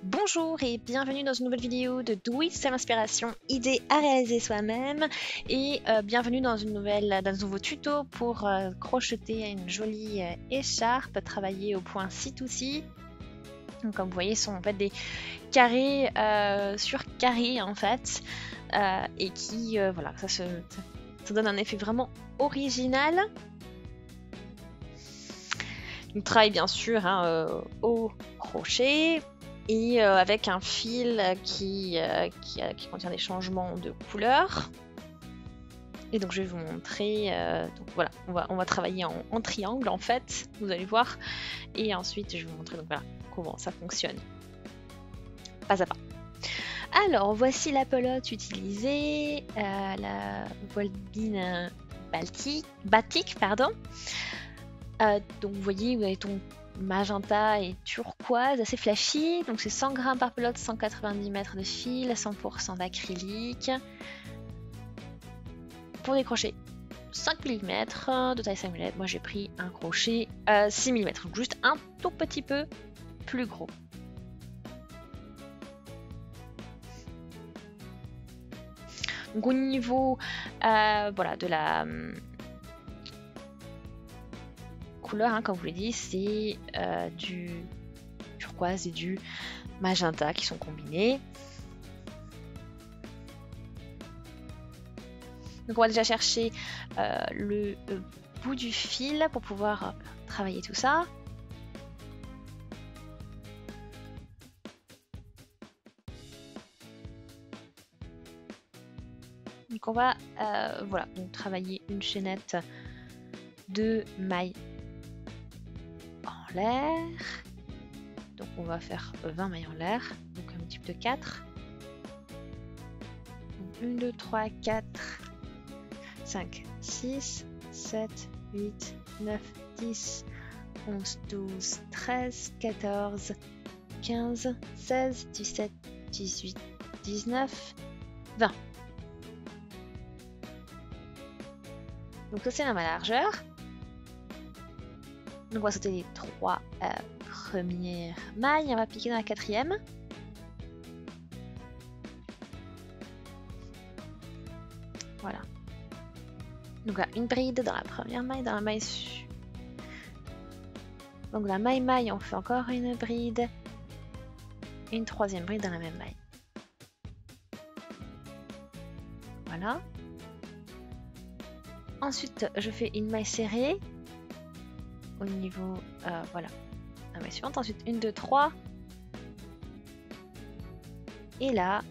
Bonjour et bienvenue dans une nouvelle vidéo de Do It Self Inspiration, idée à réaliser soi-même et bienvenue dans un nouveau tuto pour crocheter une jolie écharpe travaillée au point ci-tout-ci. Donc, comme vous voyez, ce sont en fait des carrés sur carrés en fait et qui voilà, ça donne un effet vraiment original. On travaille bien sûr au crochet et avec un fil qui contient des changements de couleur. Et donc je vais vous montrer, donc voilà, on va travailler en triangle en fait, vous allez voir. Et ensuite je vais vous montrer donc, voilà, comment ça fonctionne, pas à pas. Alors voici la pelote utilisée, la Volbine batik, pardon. Donc vous voyez, vous avez ton magenta et turquoise assez flashy, donc c'est 100 grammes par pelote, 190 mètres de fil, 100% d'acrylique. Pour des crochets 5 mm, de taille 5 mm, moi j'ai pris un crochet 6 mm, donc juste un tout petit peu plus gros. Donc au niveau voilà, de la couleur, comme je vous l'ai dit, c'est du turquoise et du magenta qui sont combinés. Donc on va déjà chercher le bout du fil pour pouvoir travailler tout ça. Donc on va voilà, donc travailler une chaînette de mailles en l'air. Donc on va faire 20 mailles en l'air, donc un multiple de 4. Donc 1, 2, 3, 4, 5, 6, 7, 8, 9, 10, 11, 12, 13, 14, 15, 16, 17, 18, 19, 20. Donc ça c'est ma largeur. Donc on va sauter les 3 premières mailles, on va piquer dans la 4e. Voilà. Donc là, une bride dans la première maille, dans la maille donc la maille, on fait encore une bride, une 3e bride dans la même maille. Voilà. Ensuite, je fais une maille serrée au niveau, voilà, la maille suivante. Ensuite, 1, 2, 3. Et là,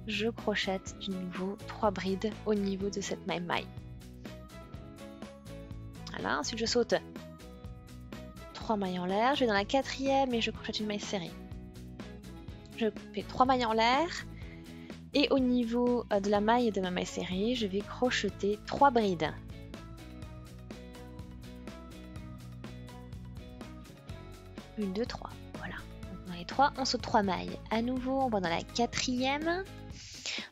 je crochette du nouveau 3 brides au niveau de cette même maille. Voilà, ensuite je saute 3 mailles en l'air, je vais dans la 4e et je crochette une maille serrée. Je fais 3 mailles en l'air et au niveau de la maille et de ma maille serrée, je vais crocheter 3 brides. Une, 2, 3. Voilà. Donc dans les 3, on saute 3 mailles. À nouveau, on va dans la 4e.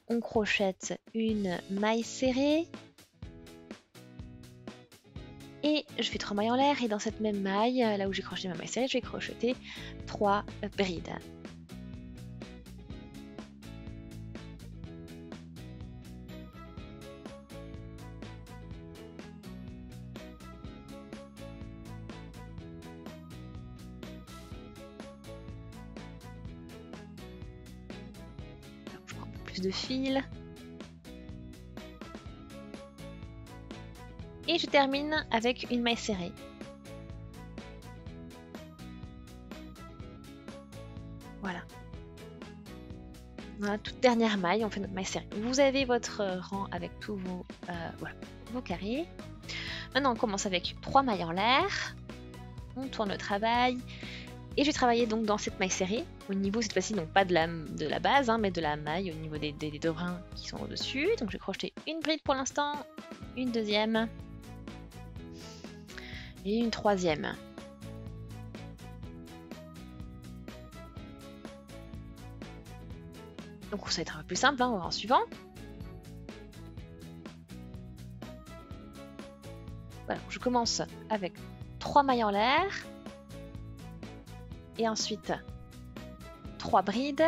On crochette une maille serrée. Et je fais 3 mailles en l'air. Et dans cette même maille, là où j'ai crocheté ma maille serrée, je vais crocheter 3 brides. Je prends un peu plus de fil. Et je termine avec une maille serrée. Voilà. Dans la toute dernière maille, on fait notre maille serrée. Vous avez votre rang avec tous vos, voilà, vos carrés. Maintenant, on commence avec 3 mailles en l'air. On tourne le travail. Et je vais travailler donc dans cette maille serrée, au niveau cette fois-ci, donc pas de la base, mais de la maille au niveau des 2 brins qui sont au-dessus. Donc je vais crocheter une bride pour l'instant, une 2e et une 3e. Donc ça va être un peu plus simple, on va en suivant. Voilà, je commence avec 3 mailles en l'air. Et ensuite 3 brides.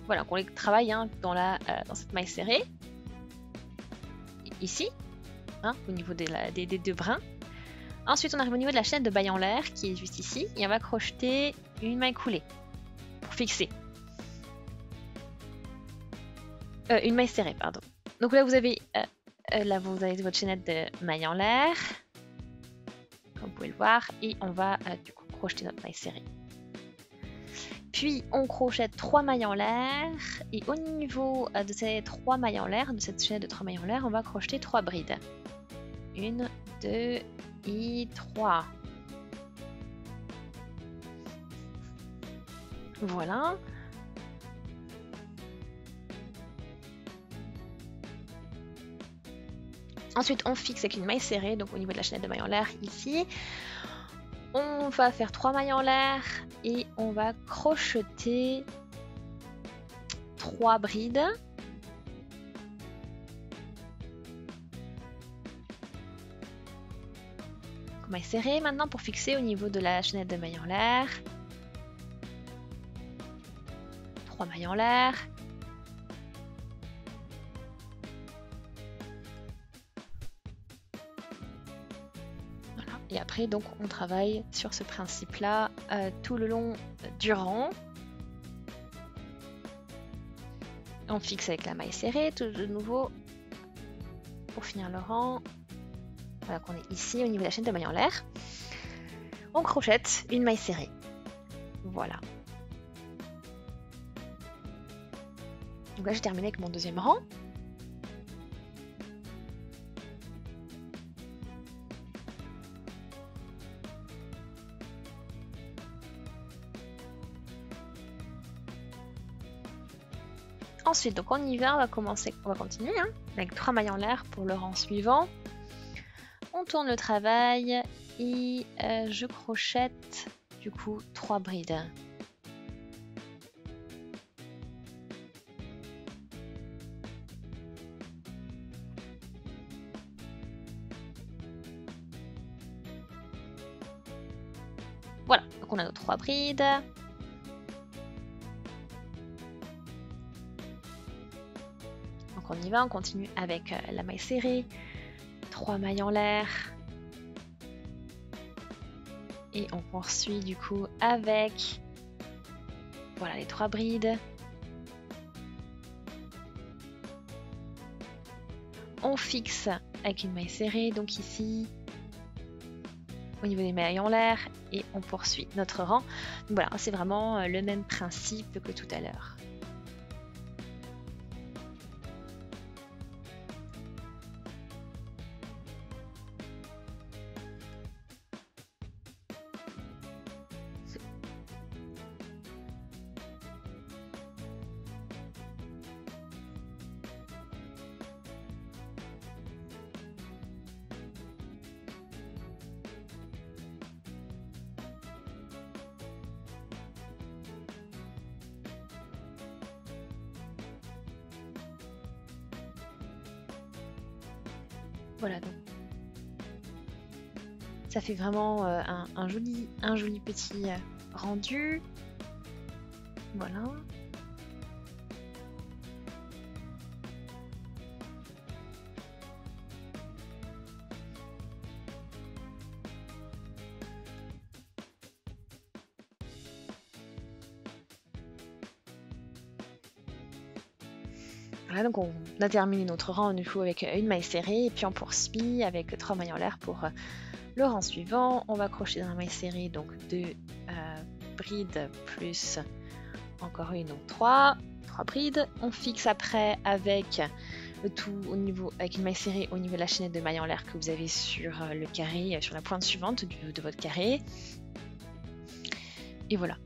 Voilà, qu'on les travaille hein, dans cette maille serrée. Ici, hein, au niveau des 2 brins. Ensuite, on arrive au niveau de la chaîne de bail en l'air qui est juste ici. Et on va crocheter une maille coulée pour fixer. Une maille serrée, pardon. Donc là, vous avez votre chaînette de maille en l'air. Comme vous pouvez le voir. Et on va du coup crocheter notre maille serrée. Puis, on crochette 3 mailles en l'air. Et au niveau de ces 3 mailles en l'air, de cette chaînette de 3 mailles en l'air, on va crocheter 3 brides. 1, 2 et 3. Voilà. Ensuite, on fixe avec une maille serrée, donc au niveau de la chaînette de maille en l'air ici. On va faire 3 mailles en l'air et on va crocheter 3 brides. Maille serrée maintenant pour fixer au niveau de la chaînette de maille en l'air. 3 mailles en l'air. Voilà. Et après donc on travaille sur ce principe là tout le long du rang. On fixe avec la maille serrée tout de nouveau pour finir le rang. Voilà qu'on est ici au niveau de la chaîne de maille en l'air. On crochette une maille serrée. Voilà. Donc là j'ai terminé avec mon deuxième rang. Ensuite, donc on y va, on va continuer hein, avec 3 mailles en l'air pour le rang suivant. On tourne le travail et je crochette du coup 3 brides. Voilà, donc on a nos 3 brides. Donc on y va, on continue avec la maille serrée. 3 mailles en l'air. Et on poursuit du coup avec voilà les 3 brides. On fixe avec une maille serrée, donc ici, au niveau des mailles en l'air, et on poursuit notre rang. Donc voilà, c'est vraiment le même principe que tout à l'heure. Voilà, donc ça fait vraiment un joli petit rendu. Voilà. Voilà, donc on a terminé notre rang du coup avec une maille serrée et puis on poursuit avec 3 mailles en l'air pour le rang suivant. On va crocheter dans la maille serrée donc 2 brides plus encore une, donc 3 brides. On fixe après avec le tout au niveau avec une maille serrée au niveau de la chaînette de maille en l'air que vous avez sur le carré, sur la pointe suivante de votre carré. Et voilà.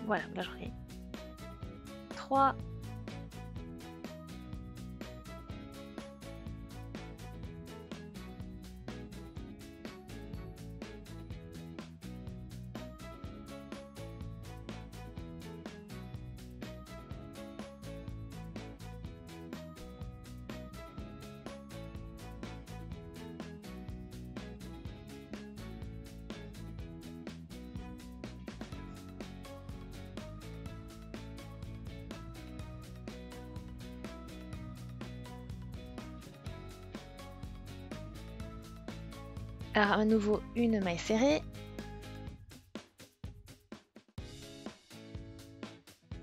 Voilà, là j'en ai 3. Alors à nouveau une maille serrée.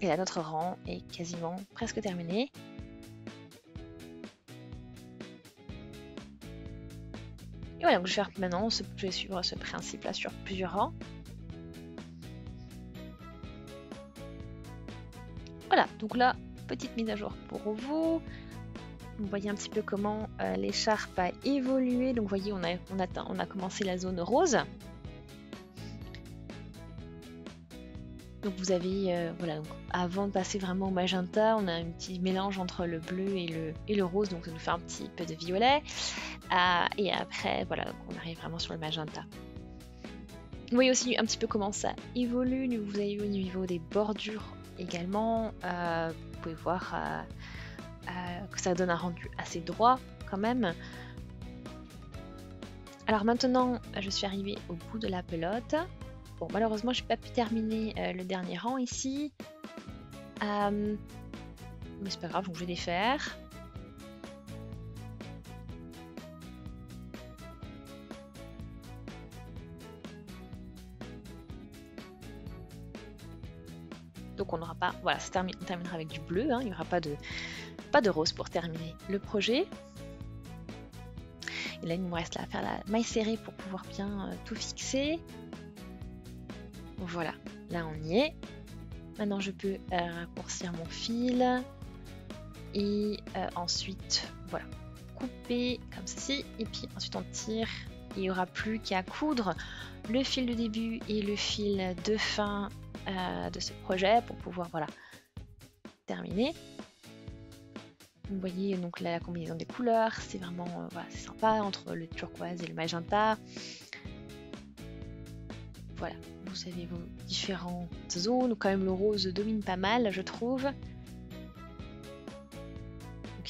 Et là notre rang est quasiment presque terminé. Et voilà, donc je vais faire maintenant, je vais suivre ce principe là sur plusieurs rangs. Voilà, donc là, petite mise à jour pour vous. Vous voyez un petit peu comment l'écharpe a évolué. Donc vous voyez, on a commencé la zone rose. Donc vous avez, voilà, donc avant de passer vraiment au magenta, on a un petit mélange entre le bleu et le rose, donc ça nous fait un petit peu de violet. Et après, voilà, donc on arrive vraiment sur le magenta. Vous voyez aussi un petit peu comment ça évolue. Vous avez au niveau des bordures également. Vous pouvez voir que ça donne un rendu assez droit quand même. Alors maintenant, je suis arrivée au bout de la pelote. Bon, malheureusement, je n'ai pas pu terminer le dernier rang ici. Mais c'est pas grave, donc je vais les faire. Donc on n'aura pas, voilà, on terminera avec du bleu, hein, il n'y aura pas de rose pour terminer le projet. Et là il me reste là à faire la maille serrée pour pouvoir bien tout fixer. Voilà, là on y est. Maintenant je peux raccourcir mon fil et ensuite voilà, couper comme ceci et puis ensuite on tire. Il n'y aura plus qu'à coudre le fil de début et le fil de fin de ce projet pour pouvoir voilà terminer. Vous voyez donc là, la combinaison des couleurs, c'est vraiment voilà, c'est sympa entre le turquoise et le magenta. Voilà, vous avez vos différentes zones. Donc, quand même le rose domine pas mal, je trouve. Donc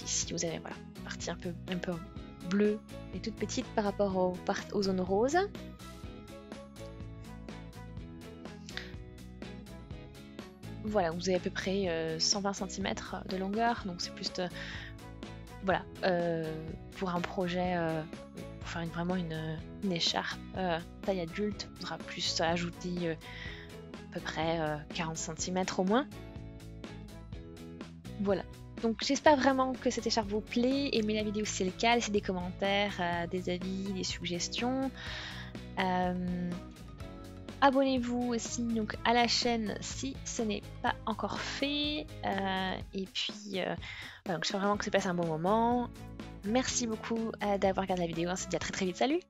ici vous avez voilà partie un peu bleue et toute petite par rapport aux zones roses. Voilà, vous avez à peu près 120 cm de longueur, donc c'est plus de, voilà, pour un projet, pour faire vraiment une écharpe taille adulte, il faudra plus ajouter à peu près 40 cm au moins. Voilà, donc j'espère vraiment que cette écharpe vous plaît. Aimez la vidéo si c'est le cas, laissez des commentaires, des avis, des suggestions. Abonnez-vous aussi donc à la chaîne si ce n'est pas encore fait. Et puis, voilà, donc j'espère vraiment que ça passe un bon moment. Merci beaucoup d'avoir regardé la vidéo. On se dit à très très vite. Salut!